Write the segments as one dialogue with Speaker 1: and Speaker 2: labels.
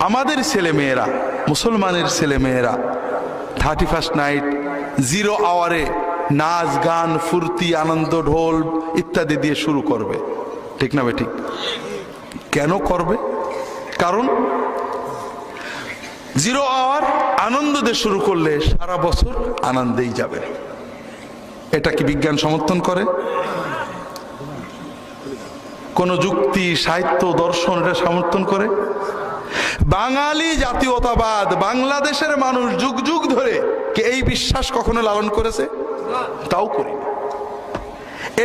Speaker 1: আমাদের ছেলে মেয়েরা, মুসলমানের ছেলে মেয়েরা 31st নাইট 0 আওয়ারে নাচ গান ফুর্তি আনন্দ ঢোল ইত্যাদি দিয়ে শুরু করবে, ঠিক না বেঠিক? কেন করবে? কারণ 0 আওয়ার আনন্দ দিয়ে শুরু করলে সারা বছর আনন্দেই যাবে। এটা কি বিজ্ঞান সমর্থন করে? কোন যুক্তি, সাহিত্য, দর্শন এটা সমর্থন করে? বাঙালি জাতীয়তাবাদ, বাংলাদেশের মানুষ যুগ যুগ ধরে কি এই বিশ্বাস কখনো লালন করেছে? তাও করি।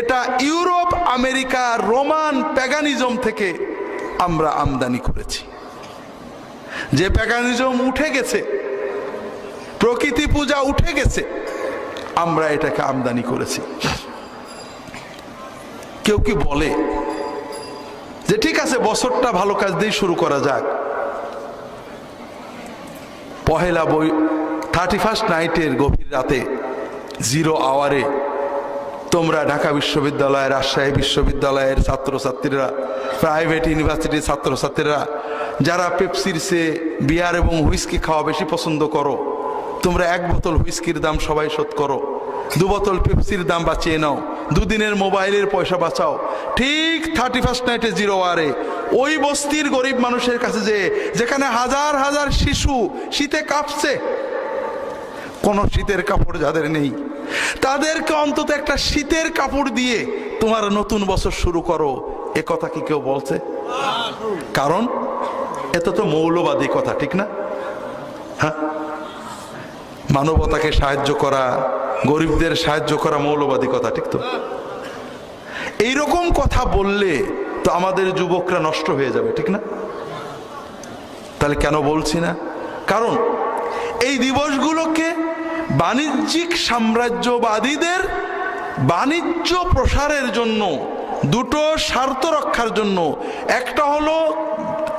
Speaker 1: এটা ইউরোপ, আমেরিকা, রোমান প্যাগানিজম থেকে আমরা আমদানি করেছি। যে প্যাগানিজম উঠে গেছে, প্রকৃতি পূজা উঠে গেছে, আমরা এটাকে আমদানি করেছি। কেউ কি বলে যে ঠিক আছে বছরটা ভালো কাজ দিয়ে শুরু করা যাক, পহেলা 31st নাইটের গভীর রাতে 0 আওয়ারে তোমরা ঢাকা বিশ্ববিদ্যালয়, রাজশাহী বিশ্ববিদ্যালয়ের ছাত্রছাত্রীরা, প্রাইভেট ইউনিভার্সিটির ছাত্রছাত্রীরা যারা পেপসির চেয়ে বিয়ার এবং হুইস্কি খাওয়া বেশি পছন্দ করো, তোমরা 1 বোতল হুইস্কির দাম সবাই শোধ করো, 2 বোতল পেপসির দাম বাঁচিয়ে নাও, 2 দিনের মোবাইলের পয়সা বাঁচাও। ঠিক 31st নাইটে 0 আওয়ারে ওই বস্তির গরিব মানুষের কাছে যেখানে হাজার হাজার শিশু শীতে কাঁপছে, কোন শীতের কাপড় যাদের নেই, তাদেরকে অন্তত একটা শীতের কাপড় দিয়ে তোমার নতুন বছর শুরু করো, এ কথা কি কেউ বলছে? কারণ এত তো মৌলবাদী কথা, ঠিক না? হ্যাঁ, মানবতাকে সাহায্য করা, গরিবদের সাহায্য করা মৌলবাদী কথা, ঠিক তো? এইরকম কথা বললে তো আমাদের যুবকরা নষ্ট হয়ে যাবে, ঠিক না? তাহলে কেন বলছি না? কারণ এই দিবসগুলোকে বাণিজ্যিক সাম্রাজ্যবাদীদের বাণিজ্য প্রসারের জন্য, দুটো স্বার্থ রক্ষার জন্য, একটা হলো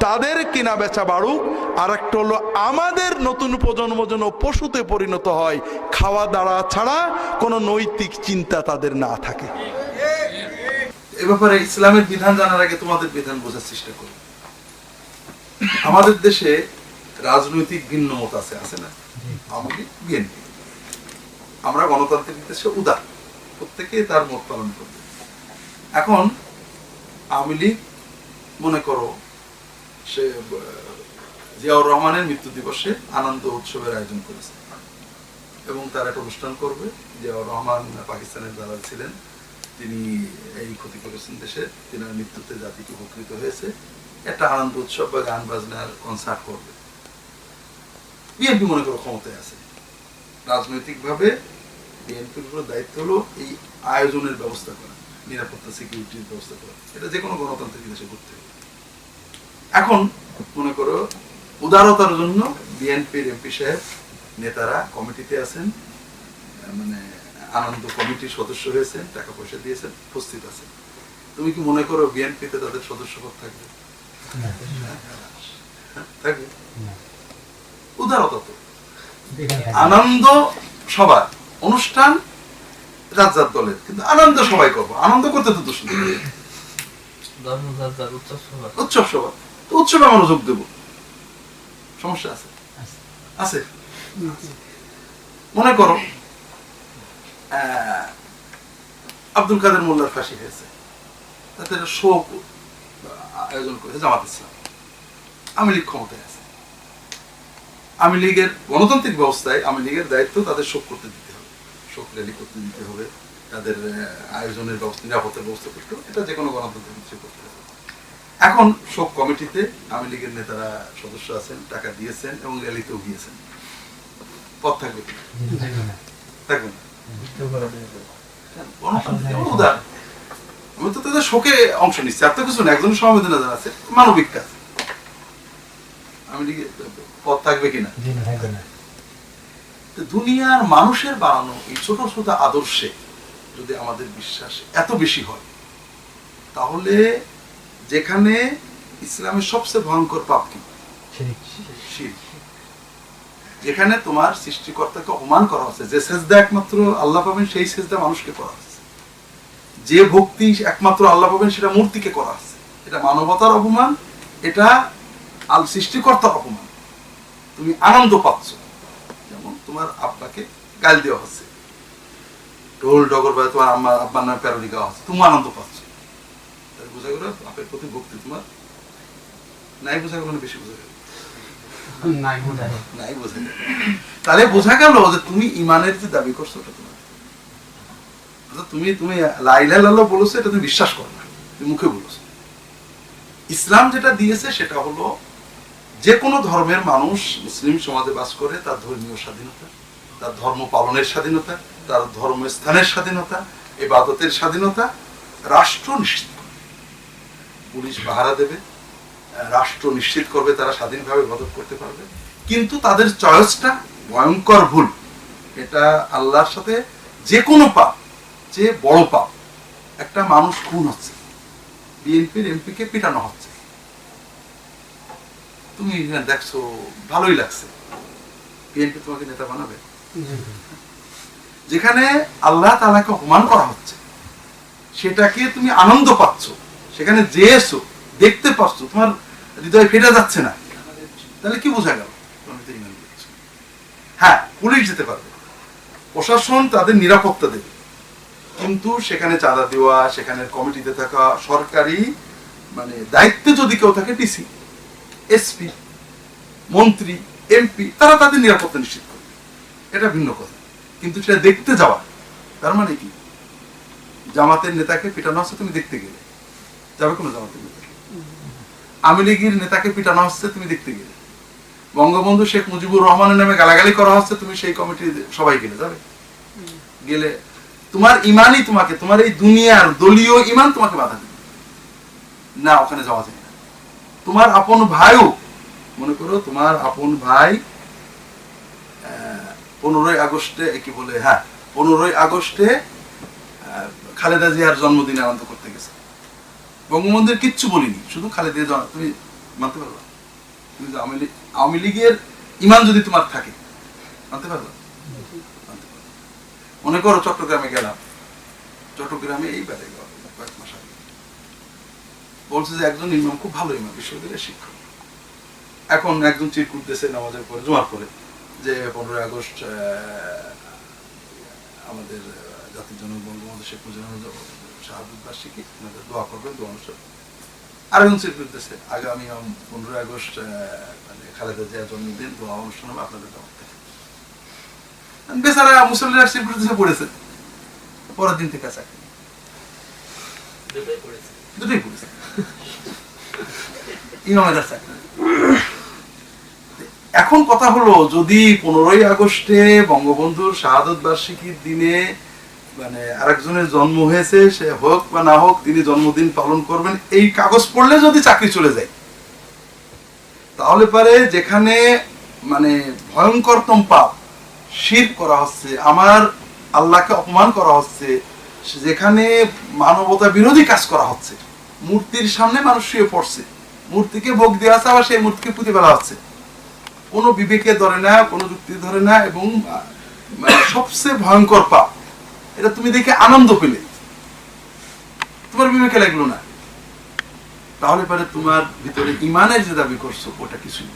Speaker 1: তাদের কিনা বেচা বাড়ুক, আর একটা হলো আমাদের নতুন প্রজন্ম যেন পশুতে পরিণত হয়, খাওয়া দাওয়া ছাড়া কোনো নৈতিক চিন্তা তাদের না থাকে। এ ব্যাপারে ইসলামের বিধান জানার আগে তোমাদের বিধান বোঝার চেষ্টা করো। আমাদের দেশে রাজনৈতিক ভিন্ন মত আছে না? আমাদের বিএনপি, আমরা গণতান্ত্রিক দেশে উদার, প্রত্যেকে তার মত পালন করবে। এখন আওয়ামী লীগ মনে করো সে জিয়াউর রহমানের মৃত্যু দিবসে আনন্দ উৎসবের আয়োজন করেছে এবং তার একটা অনুষ্ঠান করবে। জিয়াউর রহমান পাকিস্তানের দালাল ছিলেন, তিনি এই ক্ষতি করেছেন দেশে, তিনি মৃত্যুতে জাতিকে উপকৃত হয়েছে, একটা আনন্দ উৎসব বা গান বাজনার কনসার্ট করবে। বিএনপি মনে করো ক্ষমতায় আছে, রাজনৈতিক ভাবে বিএনপির উপর দায়িত্ব হলো এই আয়োজনের ব্যবস্থা করা, নিরাপত্তা সিকিউরিটির ব্যবস্থা করা। এটা যে কোনো গণতান্ত্রিক দেশে করতে হবে। এখন মনে করো উদারতার জন্য বিএনপির এমপি সাহেব নেতারা কমিটিতে আছেন, মানে আনন্দ কমিটির সদস্য হয়েছেন, টাকা পয়সা দিয়েছেন, উপস্থিত আছেন। তুমি কি মনে করো বিএনপিতে তাদের সদস্যপদ থাকবে? থাকবে? উদারতা তো আনন্দ সবার অনুষ্ঠান, রাজ্জার দলের, কিন্তু আনন্দ সবাই করবো, আনন্দ করতে তো দোষ নেই, উৎসব সভা, তো উৎসবে আমরা যোগ দেবো, সমস্যা আছে? আছে। মনে করো আব্দুল কাদের মোল্লার ফাঁসি হয়েছে, তাদের শোক আয়োজন করেছে জামাত ইসলাম, আওয়ামী লীগ ক্ষমতায় আছে, আওয়ামী লীগের গণতান্ত্রিক ব্যবস্থায় আওয়ামী লীগের দায়িত্ব তাদের শোক করতে দিতে হবে, শোক র্যালি করতে দিতে হবে, তাদের আয়োজনের ব্যবস্থা, নিরাপত্তার ব্যবস্থা করতে হবে, এটা যে কোনো গণতান্ত্রিক কিছু করতে হবে। এখন শোক কমিটিতে আওয়ামী লীগের নেতারা সদস্য আছেন, টাকা দিয়েছেন এবং র্যালিতেও গিয়েছেন, পদ থাকবে কি? থাকবে না। আমি তো তাদের শোকে অংশ নিচ্ছি, আর তো কিছু না, একজন সমবেদনা জানাচ্ছে, মানবিক কাজ। আওয়ামী লীগের পদ থাকবে কিনা? দুনিয়ার মানুষের বানানো এই ছোট ছোট আদর্শে যদি আমাদের বিশ্বাস এত বেশি হয়, তাহলে যেখানে ইসলামের সবচেয়ে ভয়ঙ্কর পাপ কি? শিরক। যেখানে তোমার সৃষ্টিকর্তাকে অপমান করা হচ্ছে, যে সেজদা একমাত্র আল্লাহ পাবেন সেই সেজদা মানুষকে করা হচ্ছে, যে ভক্তি একমাত্র আল্লাহ পাবেন সেটা মূর্তিকে করা হচ্ছে, এটা মানবতার অপমান, এটা সৃষ্টিকর্তার অপমান, তুমি আনন্দ পাচ্ছ। যেমন তোমার আব্বাকে গাল দেওয়া হচ্ছে, ঢোল ডগর বাজে, তোমার আব্বার নামে প্যারোডি গাওয়া হচ্ছে, তুমি আনন্দ পাচ্ছ। তাহলে বোঝা গেল বাপের প্রতি ভক্তি তোমার নাই। বোঝা গেল না? বেশি বোঝা গেল? নাই বোঝা গেল। তাহলে বোঝা গেল যে তুমি ইমানের যে দাবি করছো ওটা তোমার, তুমি তুমি লা ইলাহা ইল্লাল্লাহ বলেছো, এটা তুমি বিশ্বাস করো না, তুমি মুখে বলেছো। ইসলাম যেটা দিয়েছে সেটা হলো যে কোনো ধর্মের মানুষ মুসলিম সমাজে বাস করে তার ধর্মীয় স্বাধীনতা, তার ধর্ম পালনের স্বাধীনতা, তার ধর্মস্থানের স্বাধীনতা, ইবাদতের স্বাধীনতা রাষ্ট্র নিশ্চিত করবে। পুলিশ পাহারা দেবে, রাষ্ট্র নিশ্চিত করবে তারা স্বাধীনভাবে ইবাদত করতে পারবে। কিন্তু তাদের চয়েসটা ভয়ঙ্কর ভুল। এটা আল্লাহর সাথে যে কোনো পাপ, যে বড় পাপ। একটা মানুষ খুন হচ্ছে, বিএনপির এমপিকে পিটানো হচ্ছে, তুমি দেখছো ভালোই লাগছে, বিএনপি তোমাকে নেতা বানাবে? যেখানে আল্লাহ তাআলাকে অপমান করা হচ্ছে সেটাকে তুমি আনন্দ পাচ্ছ, সেখানে যেয়েছো দেখতে পাচ্ছ, তোমার হৃদয় ফেটে যাচ্ছে না, তাহলে কি বোঝা গেল? হ্যাঁ, পুলিশ যেতে পারবে, প্রশাসন তাদের নিরাপত্তা দেবে, কিন্তু সেখানে চাঁদা দেওয়া, সেখানে কমিটিতে থাকা, সরকারি মানে দায়িত্বে যদি কেউ থাকে, ডিসি, এসপি, মন্ত্রী, এমপি, তারা তাদের নিরাপত্তা নিশ্চিত করবে, এটা ভিন্ন কথা। কিন্তু সেটা দেখতে যাওয়া, তার মানে কি? জামাতের নেতাকে পিটানো হচ্ছে, তুমি দেখতে গেলে, যাবে কোনো জামাতের নেতাকে? আওয়ামী লীগের নেতাকে পিটানো হচ্ছে, তুমি দেখতে গেলে? বঙ্গবন্ধু শেখ মুজিবুর রহমানের নামে গালাগালি করা হচ্ছে, তুমি সেই কমিটি সবাই গেলে? যাবে? গেলে তোমার ইমানই তোমাকে, তোমার এই দুনিয়ার দলীয় ইমান তোমাকে বাধা দেবে না, ওখানে যাওয়া যায় না। তোমার আপন ভাইও, মনে করো তোমার আপন ভাই 15ই আগস্টে, কি বলে, হ্যাঁ 15ই আগস্টে খালেদা জিয়ার জন্মদিনে আনন্দ করতে গেছে, বঙ্গবন্ধুর কিচ্ছু বলিনি, শুধু খালেদা জিয়া, তুমি মানতে পারবা? তুমি আওয়ামী লীগের ইমান যদি তোমার থাকে, মানতে পারবা? মনে করো চট্টগ্রামে গেলাম, চট্টগ্রামে এই বেড়ে কয়েক মাস আগে বলছে যে একজন ইমাম, খুব ভালো ইমাম, বিশ্ববিদ্যালয়ের শিক্ষক, এখন একজন চিট করতেছে নামাজের পরে, জুমার পরে, যে 15ই আগস্ট আমাদের জাতির জনক বঙ্গবন্ধু শেখ মুজিবুর শাহাদত বার্ষিকী, দোয়া করবেন, দোয়া অনুষ্ঠান। আরেকজন চিট করতেছে, আগামী 15ই আগস্ট মানে খালেদা জিয়ার জন্মদিন, দোয়া অনুষ্ঠান হবে, আপনাদের দাওয়াত। বেচারা মুসল্লিরা চিট করতেছে, পড়েছে, পরের দিন থেকে চাকরি, দুটোই পড়েছে, ইমামের চাকরি। এখন কথা হলো, যদি 15ই আগস্টে বঙ্গবন্ধুর শাহাদত বার্ষিকীর দিনে মানে আরেকজনের জন্ম হয়েছে, সে হোক বা না হোক, তিনি জন্মদিন পালন করবেন, এই কাগজ পড়লে যদি চাকরি চলে যায়, তাহলে পারে যেখানে মানে ভয়ঙ্করতম পাপ শিরক করা হচ্ছে, আমার আল্লাহকে অপমান করা হচ্ছে, যেখানে মানবতা বিরোধী কাজ করা হচ্ছে, মূর্তির সামনে মানুষ শুয়ে পড়ছে, মূর্তিকে ভোগ দেওয়া আছে, আবার সেই মূর্তিকে পুঁতে ফেলা হচ্ছে, কোনো বিবেকে ধরে না, কোনো যুক্তি ধরে না, এবং সবচেয়ে ভয়ঙ্কর পাপ। এটা তুমি দেখে আনন্দ পেলে, তোমার বিবেকে লাগলো না, তাহলে পরে তোমার ভিতরে ইমানের যে দাবি করছো ওটা কিছুই।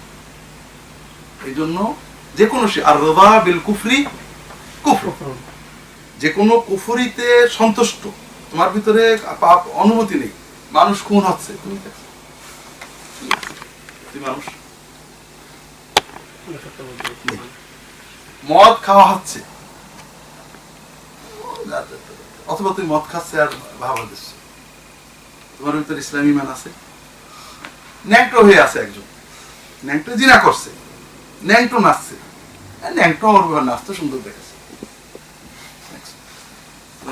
Speaker 1: এই জন্য যে কোনো আর রাযা বিল কুফরি কুফর, যে কোনো কুফরিতে সন্তুষ্ট, তোমার ভিতরে পাপ অনুমতি নেই। মানুষ খুন হচ্ছে, তুমি মানুষ, মদ খাওয়া হচ্ছে, অথবা তুমি মদ খাচ্ছে আর ভাবা দিচ্ছ, তোমার ভিতরে ইসলামী ইমান আছে? ন্যাংটো হয়ে আছে একজন, ন্যাংটো জিনা করছে, ন্যাংটো নাচছে, ন্যাংটো আমার নাচতে সুন্দর দেখাচ্ছে,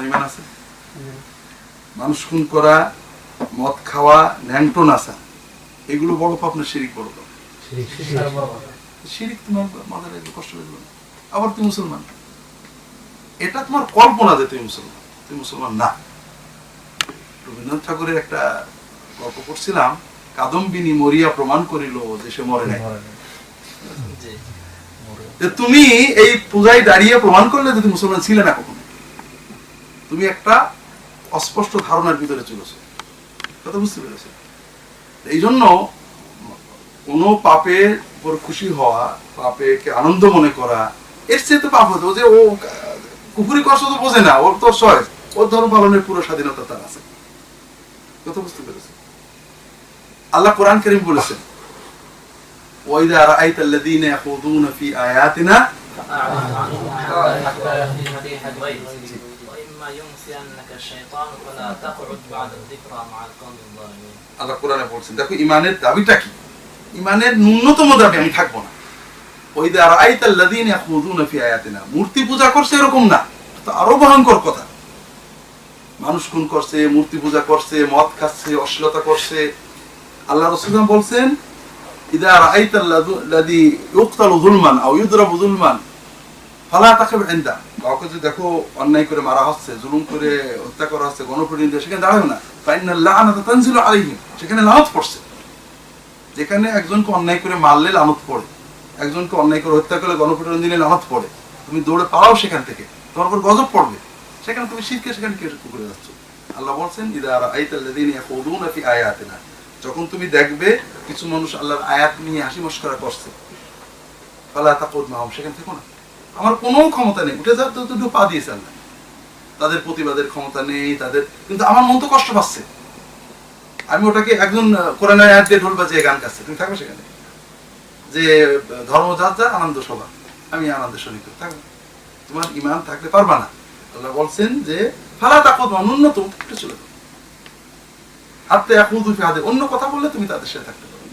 Speaker 1: ইমান আছে? মানুষ খুন করা, মদ খাওয়া, ন্যাংটো নাচা, এগুলো বড় পাপ না শিরিক বড় পাপ? শিরিক তোমার মাথায় লাগবে, কষ্ট লাগবে না। আবার তুমি মুসলমান, এটা তোমার কল্পনা যে তুমি মুসলমান, তুমি মুসলমান না। রবীন্দ্রনাথ ঠাকুরের একটা গল্প পড়ছিলাম, কাদম্বিনী মরিয়া প্রমাণ করিল যে সে মরে নাই। তুমি এই পূজায় দাঁড়িয়ে প্রমাণ করলে যে তুমি মুসলমান ছিলে না কখনো, তুমি একটা অস্পষ্ট ধারণার ভিতরে চলেছো, কথা বুঝতে পেরেছো? এই জন্য কোনো পাপের উপর খুশি হওয়া, পাপেকে আনন্দ মনে করা, এর চেয়ে তো পাপ হতো যে ও কুফরি কষ্ট তো বোঝে না, ওর তো চয়েস, ওর ধর্ম পালনের পুরো স্বাধীনতা তার আছে। কত বুঝতে পেরেছে? আল্লাহ কোরআন কারীম বলেছেন, ওয়াইদা রাআইতাল্লাযীনা ইয়াখুযুনা ফি আয়াতিনা আল্লাহ কোরআনে বলছেন, দেখো ইমানের দাবিটা কি, ইমানের ন্যূনতম দাবি আমি থাকবো না। ওয়াইদা রাআইতাল্লাযীনা ইয়াখুযুনা ফি আয়াতিনা, মূর্তি পূজা করছে এরকম না, তো আরো ভয়ঙ্কর কথা। মানুষ খুন করছে, মূর্তি পূজা করছে, মদ খাচ্ছে, অশ্লীলতা করছে। আল্লাহ রাসূল বলছেন, ইদা রাআইতাল্লাযী ইউকতালু যুলমান আও ইউদরাবু যুলমান ফালা তাকিব ইনদা, কাউকে যদি দেখো অন্যায় করে মারা হচ্ছে, জুলুম করে হত্যা করা হচ্ছে, গণপ্রতিনিধি দিয়ে, সেখানে দাঁড়াও না। ফাইনাল লাআনাতু তানজিলু আলাইহিম, সেখানে লানত পড়ছে। যেখানে একজনকে অন্যায় করে মারলে লানত পড়ে, একজনকে অন্যায় করে হত্যা করলে, গণপ্রতিনিধি দিলে লানত পড়ে, তুমি দৌড়ে পালাও সেখান থেকে, তোমার উপর গজব পড়বে। সেখানে তুমি শিরকে সেখানে কি করে যাচ্ছ? আল্লাহ বলছেন, ইদা রাআইতাল্লাযীনা ইয়াখুযুনা ফি আয়াতিনা, যখন তুমি দেখবে কিছু মানুষ আল্লাহর আয়াত নিয়ে হাসি মশকরা করছে, ফালা তাকুদ মাহুম, সেখান থেকে না, আমার কোনো ক্ষমতা নেই, উঠে যাও, তো দুটো পা দিয়েছে আল্লাহ, তাদের প্রতিবাদের ক্ষমতা নেই তাদের, কিন্তু আমার মন তো কষ্ট পাচ্ছে। আমি ওটাকে একজন কোরআনের আয়াত দিয়ে ঢোল বাজিয়ে গান গাচ্ছে, তুমি থাকবে সেখানে? যে ধর্ম যার যার, আনন্দ সবার, আমি আনন্দের শরীর থাকবো, তোমার ঈমান থাকলে পারবা না। আল্লাহ বলছেন যে ফালা তাকুদ মাহুম, ন্যূনতম একটু চলে যাও, হাত্তা ইয়াখুযু ফি হাদিস, অন্য কথা বললে তুমি তাদের সাথে থাকতে পারো।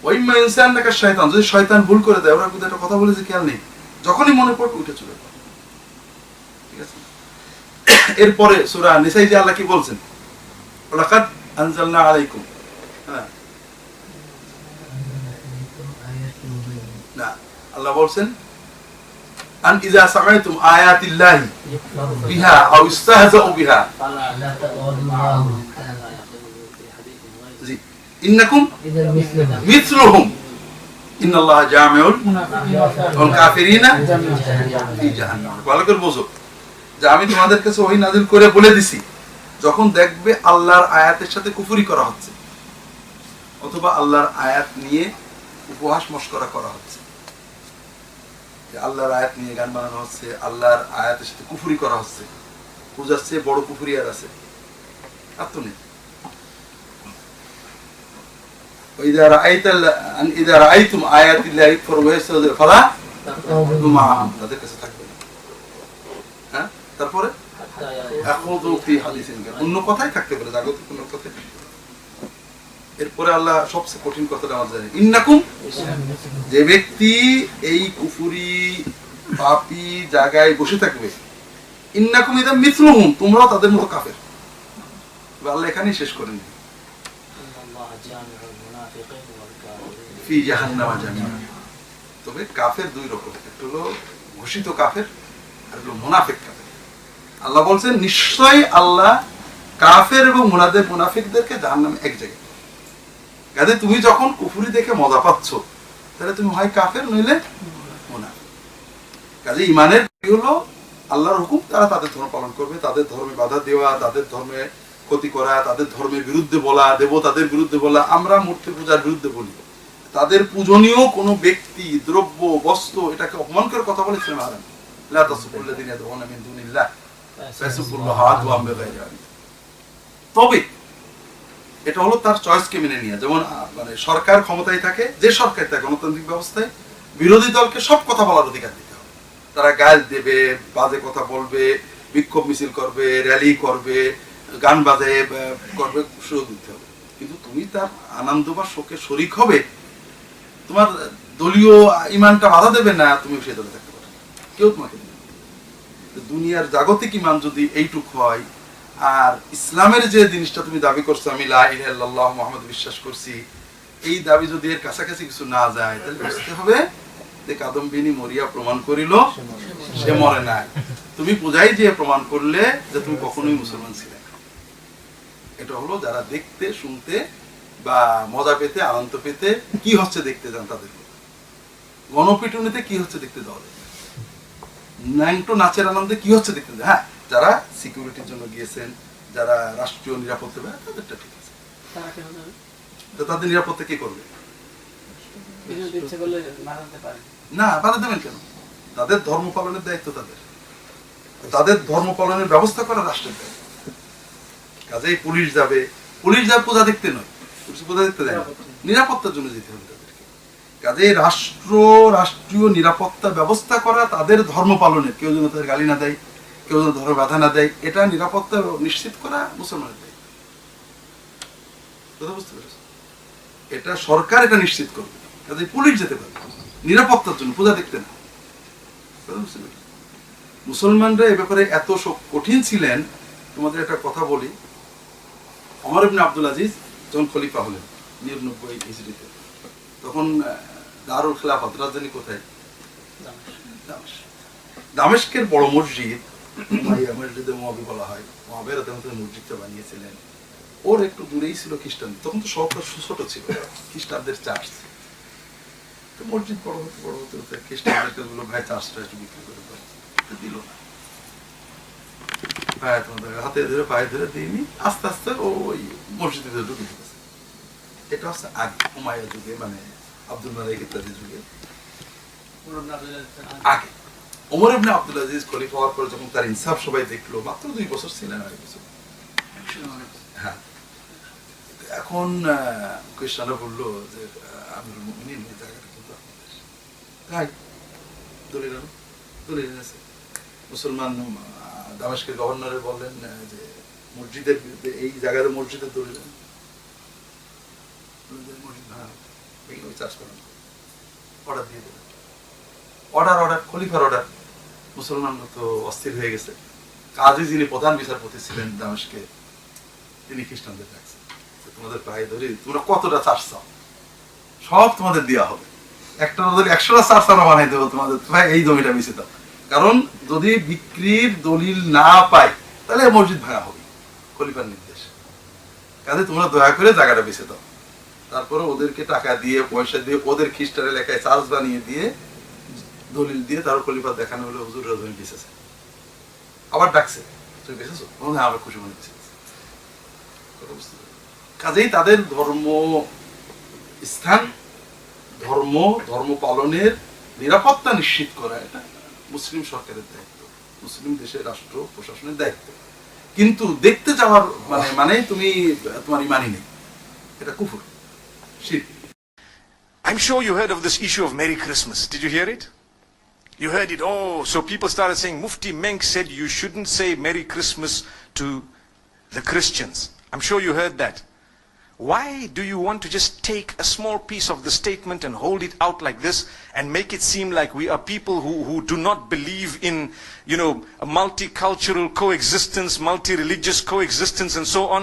Speaker 1: ওয়াইম্মা ইনসানাকা শাইতান, যদি শয়তান ভুল করে দেয়, ওরা কিন্তু একটা কথা বলে যে খেয়াল নেই, যখনই মনে পড়বে উঠে চলে যাও। ঠিক আছে? এরপরে সূরা নিসাই যে আল্লাহ কি বলছেন, লাকাদ আনজালনা আলাইকুম, হ্যাঁ না, আল্লাহ বলছেন, আন ইযা সামাইতুম আয়াতিল্লাহি বিহা আও ইস্তাহজাউ বিহা জি ইন্নাকুম মিথলুহুম ইন্নাল্লাহা জামিউল কাফিরিনা ফি জাহান্নাম। ভালো করে বোঝো যে আমি তোমাদের কাছে ওহী নাযিল করে বলে দিছি, যখন দেখবে আল্লাহর আয়াতের সাথে কুফরি করা হচ্ছে, অথবা আল্লাহর আয়াত নিয়ে উপহাস মশকরা করা হচ্ছে, যে আল্লাহর আয়াত নিয়ে গান বানানো হচ্ছে, আল্লাহর আয়াতের সাথে কুফরি করা হচ্ছে, বুঝাচ্ছে বড় কুফরি আর আছে, আর তো নেই। ইযা রাআইতুম আয়াতিল্লাহি ফালা তাকুদু মাআহুম, তাদের কাছে থাকবে না। হ্যাঁ, তারপরে আখুযু ফি হাদিসিন, অন্য কথাই থাকতে পারে, জাগতিক কোনো কথাই থাকতে পারে। এরপরে আল্লাহ সবচেয়ে কঠিন কথাটা আমাদের জানেন, ইন্নাকুম, যে ব্যক্তি এই কুফরি পাপী জায়গায় বসে থাকবে, ইন্নাকুম ইযা মিথলুহুম, তোমরাও তাদের মতো কাফের। আল্লাহ এখানেই শেষ করেন, ফি জাহান্নামা জামিআ। তবে কাফের দুই রকম, একটা হলো ঘোষিত কাফের, আর হলো মুনাফিক কাফের। আল্লাহ বলছেন, নিশ্চয়ই আল্লাহ কাফের এবং মুনাফিকদেরকে জাহান্নামে এক জায়গায়। কাজে তুমি যখন কুফরি দেখে মজা পাচ্ছ, তাহলে তুমি হয় কাফের নইলে মুনাফিক। কাজে ইমানের কি হলো, আল্লাহর হুকুম তারা তাদের ধর্ম পালন করবে, তাদের ধর্মে বাধা দেওয়া, তাদের ধর্মে ক্ষতি করা, তাদের ধর্মের বিরুদ্ধে বলা, দেবতাদের বিরুদ্ধে বলা। আমরা মূর্তি পূজার বিরুদ্ধে বলি, তাদের পূজনীয় কোনো ব্যক্তি, দ্রব্য, বস্ত্র, এটাকে অপমান করে কথা বলে ইসলামে হারাম। লা তাসুবুল্লাযিনা ইয়াদউনা মিন দুনিল্লাহ ফায়াসুবুল্লাহা আদওয়াম বিগাইরি ইলম। তবে এটা হলো তার চয়েসকে মেনে নিয়ে, যেমন মানে সরকার ক্ষমতায় থাকে, যে সরকার থাকে গণতান্ত্রিক ব্যবস্থায়, বিরোধী দলকে সব কথা বলার অধিকার দিতে হবে। তারা গাল দেবে, বাজে কথা বলবে, বিক্ষোভ মিছিল করবে, র্যালি করবে, গান বাজে করবে, সুযোগ দিতে হবে। কিন্তু তুমি তার আনন্দ বা শোকে শরিক হবে, তোমার দলীয় ইমানটা বাধা দেবে না, তুমি সেই দলে থাকতে পারবে, কেউ তোমাকে দেবে। দুনিয়ার জাগতিক ইমান যদি এইটুক হয়, আর ইসলামের যে জিনিসটা তুমি দাবি করছো, আমি লা ইলাহা ইল্লাল্লাহ মুহাম্মদ বিশ্বাস করছি, এই দাবি যদি এর কাছাকাছি কিছু না যায়, তাহলে বুঝতে হবে যে কাদম্বিনী মরিয়া প্রমাণ করিল সে মরে নাই। তুমি পূজাই দিয়ে প্রমাণ করলে যে তুমি কখনোই মুসলমান ছিলে না। এটা হলো যারা দেখতে, শুনতে বা মজা পেতে, আনন্দ পেতে কি হচ্ছে দেখতে যান, তাদের গণপিটুনিতে কি হচ্ছে দেখতে যাওয়া যায়, ন্যাংটো নাচের আনন্দে কি হচ্ছে দেখতে যায়। হ্যাঁ, যারা সিকিউরিটির জন্য গিয়েছেন, যারা রাষ্ট্রীয় নিরাপত্তা, তাদেরটা ঠিক আছে, তো তাদের নিরাপত্তা কে করবে? না, বাধা দেবেন কেন? তাদের ধর্ম পালনের দায়িত্ব তাদের ধর্ম পালনের ব্যবস্থা করা রাষ্ট্রের দায়িত্ব। কাজেই পুলিশ যাবে পূজা দেখতে নয়, পুলিশ পূজা দেখতে যায় না, নিরাপত্তার জন্য যেতে হবে তাদেরকে। কাজেই রাষ্ট্রীয় নিরাপত্তা ব্যবস্থা করা তাদের ধর্ম পালনের, কেউ যেন তাদের গালি না দেয়, কেউ যেন ধর্ম বাধা না দেয়, এটা নিরাপত্তা নিশ্চিত করা মুসলমানের দায়িত্ব। কথা বুঝতে পেরেছ? এটা সরকার এটা নিশ্চিত করবে। কাজেই পুলিশ যেতে পারে নিরাপত্তার জন্য, পূজা দেখতে না। মুসলমানরা এ ব্যাপারে এত কঠিন ছিলেন। তোমাদের একটা কথা বলি, ওমর ইবনে আব্দুল আজিজ যখন খলিফা হলেন 99 হিজরিতে, তখন দারুল খেলাফত রাজধানী কোথায়? দামেস্কের বড় মসজিদ, মসজিদে মুয়াবি বলা হয়, মুয়াবিয়া মসজিদটা বানিয়েছিলেন। ওর একটু দূরেই ছিল খ্রিস্টান, তখন তো শহরটা ছোট ছিল, খ্রিস্টানদের চার্চ। তো মসজিদ বড় হতে খ্রিস্টানদেরকে বললো, ভাই চার্চটা একটু বিক্রি করে দিল না। ভাই তোমাদের হাতে ধরে পায়ে ধরে দিইনি, আস্তে আস্তে ওই মসজিদে ঢুকে দিতেছে। এটা হচ্ছে উমাইয়া যুগে, মানে আব্দুল মালিক ইত্যাদি যুগে আগে। ওমর ইবনে আব্দুল আজিজ খলিফা হওয়ার পর যখন তার ইনসাফ সবাই দেখলো, মাত্র 2 বছর ছিলেন, 2 বছর। হ্যাঁ, এখন খ্রিস্টানরা বললো যে আমিরুল মুমিনিন এই জায়গাটা কিন্তু আপনাদের। তাই দলিল আছে। মুসলমান দামেস্কের গভর্নরে বললেন যে মসজিদের বিরুদ্ধে, এই জায়গার মসজিদের দলিল অর্ডার দিয়ে দেবেন। অর্ডার খলিফার অর্ডার। মুসলমানরা তো অস্থির হয়ে গেছে। কাজী যিনি প্রধান বিচারপতি ছিলেন দামেস্কে, তিনি খ্রিস্টানদের ডাকছেন, তোমাদের পায়ে ধরে তোমরা কতটা চার্চ চাও, সব তোমাদের দেওয়া হবে। একটা 100টা চার্চ আমরা বানাই দেবো তোমাদের, ভাই এই জমিটা বেঁচে দাও। কারণ যদি বিক্রির দলিল না পাই তাহলে মসজিদ ভাঙা হবে, খলিফার নির্দেশ। কাজে তোমরা দয়া করে জায়গাটা বেঁচে দাও। তারপরে ওদেরকে টাকা দিয়ে, পয়সা দিয়ে, ওদের খ্রিস্টান এলাকায় চার্চ বানিয়ে দিয়ে, দলিল দিয়ে, তারপর খলিফা দেখানো হলো হুজুর জমি বেঁচেছে। আবার ডাকছে, তুমি বেঁচেছো? হ্যাঁ, আবার খুশি মনে বেঁচেছে। কাজেই তাদের ধর্ম স্থান, ধর্ম পালনের নিরাপত্তা নিশ্চিত করা এটা মুসলিম সরকারের দায়িত্ব, মুসলিম দেশের রাষ্ট্র প্রশাসনের দায়িত্ব। কিন্তু দেখতে যাওয়ার মানে তুমি তোমার ইমানই নেই, এটা কুফর, শিরক।
Speaker 2: I'm sure you heard of this issue of Merry Christmas. Did you hear it? You heard it. Oh, so people started saying Mufti Menk said you shouldn't say Merry Christmas to the Christians. I'm sure you heard that. Why do you want to just take a small piece of the statement and hold it out like this and make it seem like we are people who do not believe in, a multicultural coexistence, multi-religious coexistence and so on?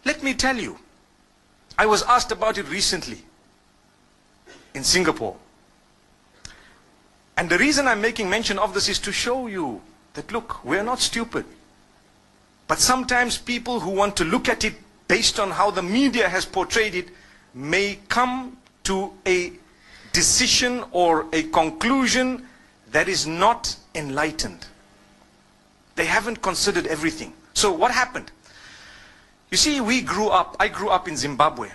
Speaker 2: Let me tell you, I was asked about it recently in Singapore. And the reason I'm making mention of this is to show you that, look, we're not stupid. But sometimes people who want to look at it based on how the media has portrayed it may come to a decision or a conclusion that is not enlightened. They haven't considered everything. So what happened? You see, I grew up in Zimbabwe.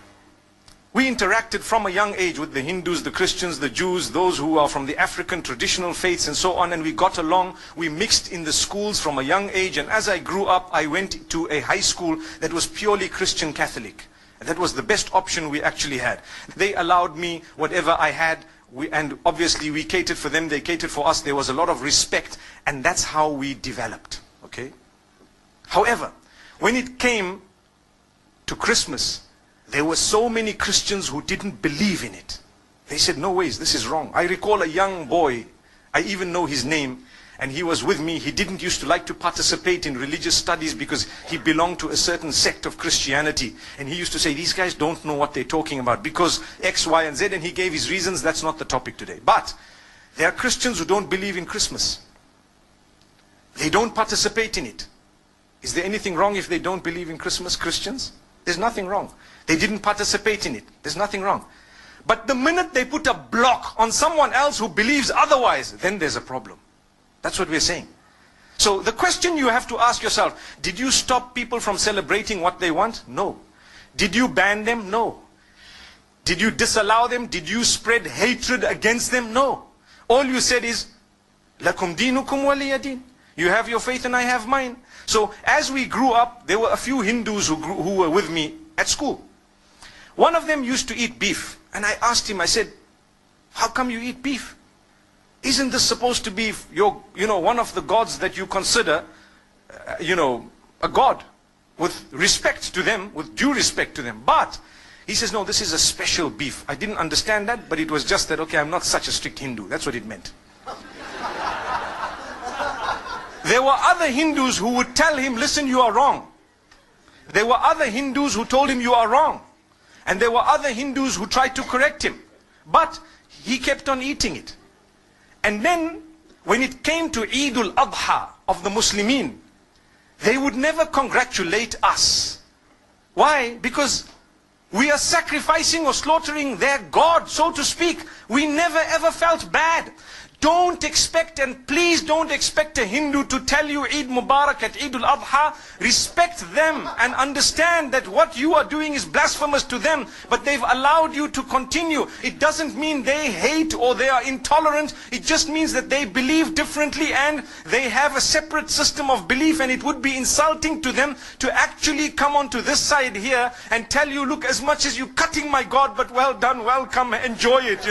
Speaker 2: We interacted from a young age with the Hindus, the Christians, the Jews, those who are from the African traditional faiths and so on, and we got along. We mixed in the schools from a young age, and as I grew up, I went to a high school that was purely Christian Catholic. And that was the best option we actually had. They allowed me whatever I had, and obviously we catered for them, they catered for us. There was a lot of respect, and that's how we developed, okay? However, when it came to Christmas, there were so many Christians who didn't believe in it. They said, no ways, this is wrong. I recall a young boy, I even know his name, and he was with me. He didn't used to like to participate in religious studies because he belonged to a certain sect of Christianity. And he used to say, these guys don't know what they're talking about because X, Y, and Z, and he gave his reasons. That's not the topic today. But there are Christians who don't believe in Christmas. They don't participate in it. Is there anything wrong if they don't believe in Christmas, Christians? There's nothing wrong. They didn't participate in it. There's nothing wrong. But the minute they put a block on someone else who believes otherwise, then there's a problem. That's what we're saying. So the question you have to ask yourself, did you stop people from celebrating what they want? No. Did you ban them? No. Did you disallow them? Did you spread hatred against them? No. All you said is, Lakum dinukum waliya din. You have your faith and I have mine. So as we grew up, there were a few Hindus who were with me at school. One of them used to eat beef. And I asked him, I said, how come you eat beef? Isn't this supposed to be one of the gods that you consider, a god with respect to them, with due respect to them? But he says, no, this is a special beef. I didn't understand that, but it was just that, okay, I'm not such a strict Hindu. That's what it meant. There were other Hindus who would tell him, listen, you are wrong. There were other Hindus who told him you are wrong. And there were other Hindus who tried to correct him. But he kept on eating it. And then, when it came to Eid al-Adha of the Muslimin, they would never congratulate us. Why? Because we are sacrificing or slaughtering their God, so to speak. We never ever felt bad. Don't expect, and please don't expect a Hindu to tell you Eid Mubarak at Eid al-Adha. Respect them and understand that what you are doing is blasphemous to them, but they've allowed you to continue. It doesn't mean they hate or they are intolerant. It just means that they believe differently and they have a separate system of belief, and it would be insulting to them to actually come onto this side here and tell you, look, as much as you cutting my God, but well done, welcome, enjoy it,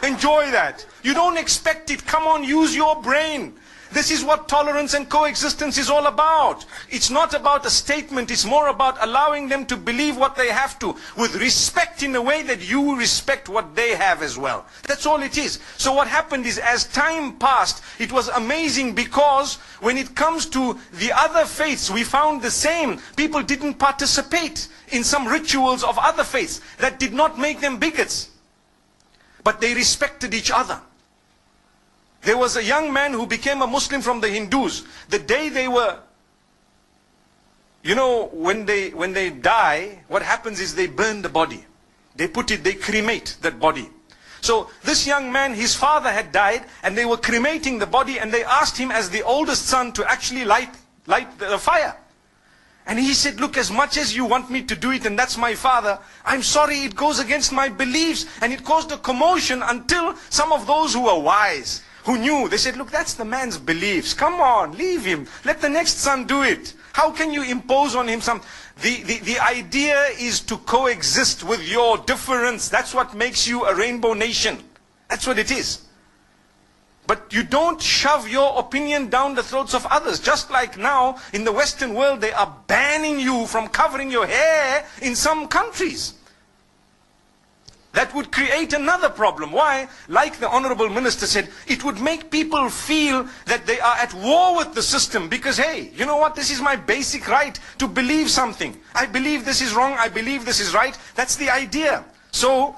Speaker 2: enjoy that. You don't expect it. Come on, use your brain. This is what tolerance and coexistence is all about. It's not about a statement. It's more about allowing them to believe what they have to, with respect in a way that you respect what they have as well. That's all it is. So what happened is, as time passed, it was amazing, because when it comes to the other faiths, we found the same. People didn't participate in some rituals of other faiths. That did not make them bigots. But they respected each other. There was a young man who became a Muslim from the Hindus. The day they were, when they die, what happens is they burn the body. They cremate that body. So this young man, his father had died, and they were cremating the body, and they asked him as the oldest son to actually light the fire. And he said, look, as much as you want me to do it, and that's my father, I'm sorry, it goes against my beliefs. And it caused a commotion until some of those who were wise, who knew, they said, look, that's the man's beliefs. Come on, leave him. Let the next son do it. How can you impose on him some... The idea is to coexist with your difference. That's what makes you a rainbow nation. That's what it is. But you don't shove your opinion down the throats of others. Just like now, in the Western world, they are banning you from covering your hair in some countries. That would create another problem. Why? Like the Honorable Minister said, it would make people feel that they are at war with the system. Because, hey, you know what? This is my basic right to believe something. I believe this is wrong. I believe this is right. That's the idea. So,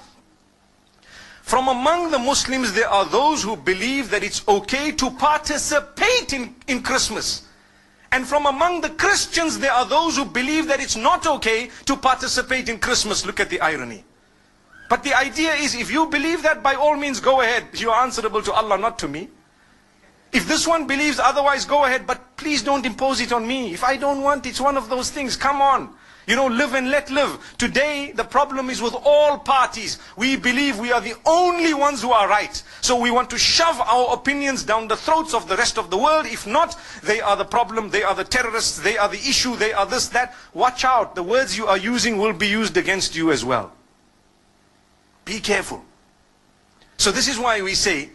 Speaker 2: from among the Muslims, there are those who believe that it's okay to participate in Christmas. And from among the Christians, there are those who believe that it's not okay to participate in Christmas. Look at the irony. But the idea is, if you believe that, by all means go ahead. You are answerable to Allah, not to me. If this one believes otherwise, go ahead. But please don't impose it on me. If I don't want, it's one of those things. Come on. Live and let live. Today, the problem is with all parties. We believe we are the only ones who are right. So we want to shove our opinions down the throats of the rest of the world. If not, they are the problem, they are the terrorists, they are the issue, they are this, that. Watch out. The words you are using will be used against you as well. Be careful. So this is why we say,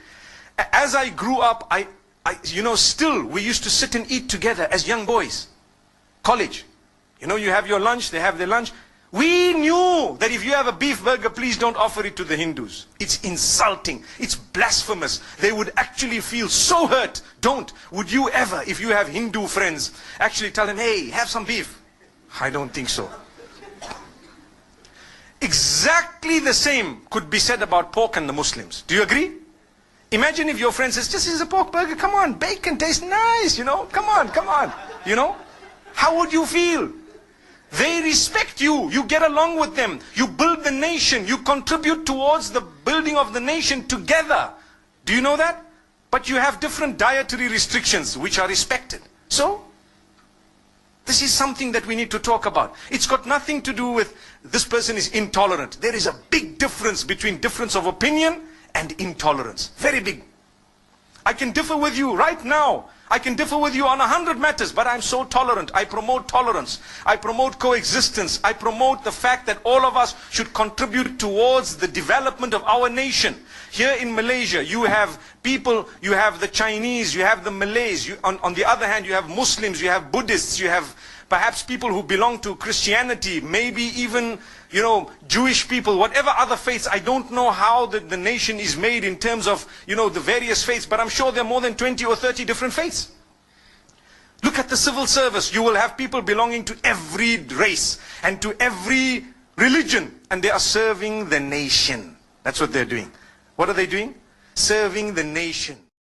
Speaker 2: as I grew up, still we used to sit and eat together as young boys. College. You have your lunch, they have their lunch. We knew that if you have a beef burger, please don't offer it to the Hindus. It's insulting. It's blasphemous. They would actually feel so hurt. Don't. Would you ever, if you have Hindu friends, actually tell them, hey, have some beef? I don't think so. Exactly the same could be said about pork and the Muslims. Do you agree? Imagine if your friend says, this is a pork burger, come on, bacon tastes nice, come on. How would you feel? They respect you, you get along with them, you build the nation, you contribute towards the building of the nation together. Do you know that? But you have different dietary restrictions which are respected. So, This is something that we need to talk about. It's got nothing to do with this person is intolerant. There is a big difference between difference of opinion and intolerance. Very big. I can differ with you right now. I can differ with you on 100 matters, but I'm so tolerant. I promote tolerance. I promote coexistence. I promote the fact that all of us should contribute towards the development of our nation. Here in Malaysia, you have people, you have the Chinese, you have the Malays. On the other hand, you have Muslims, you have Buddhists, you have perhaps people who belong to Christianity, maybe even, Jewish people, whatever other faiths. I don't know how the nation is made in terms of, the various faiths, but I'm sure there are more than 20 or 30 different faiths. Look at the civil service. You will have people belonging to every race and to every religion, and they are serving the nation. That's what they're doing. What are they doing? Serving the nation.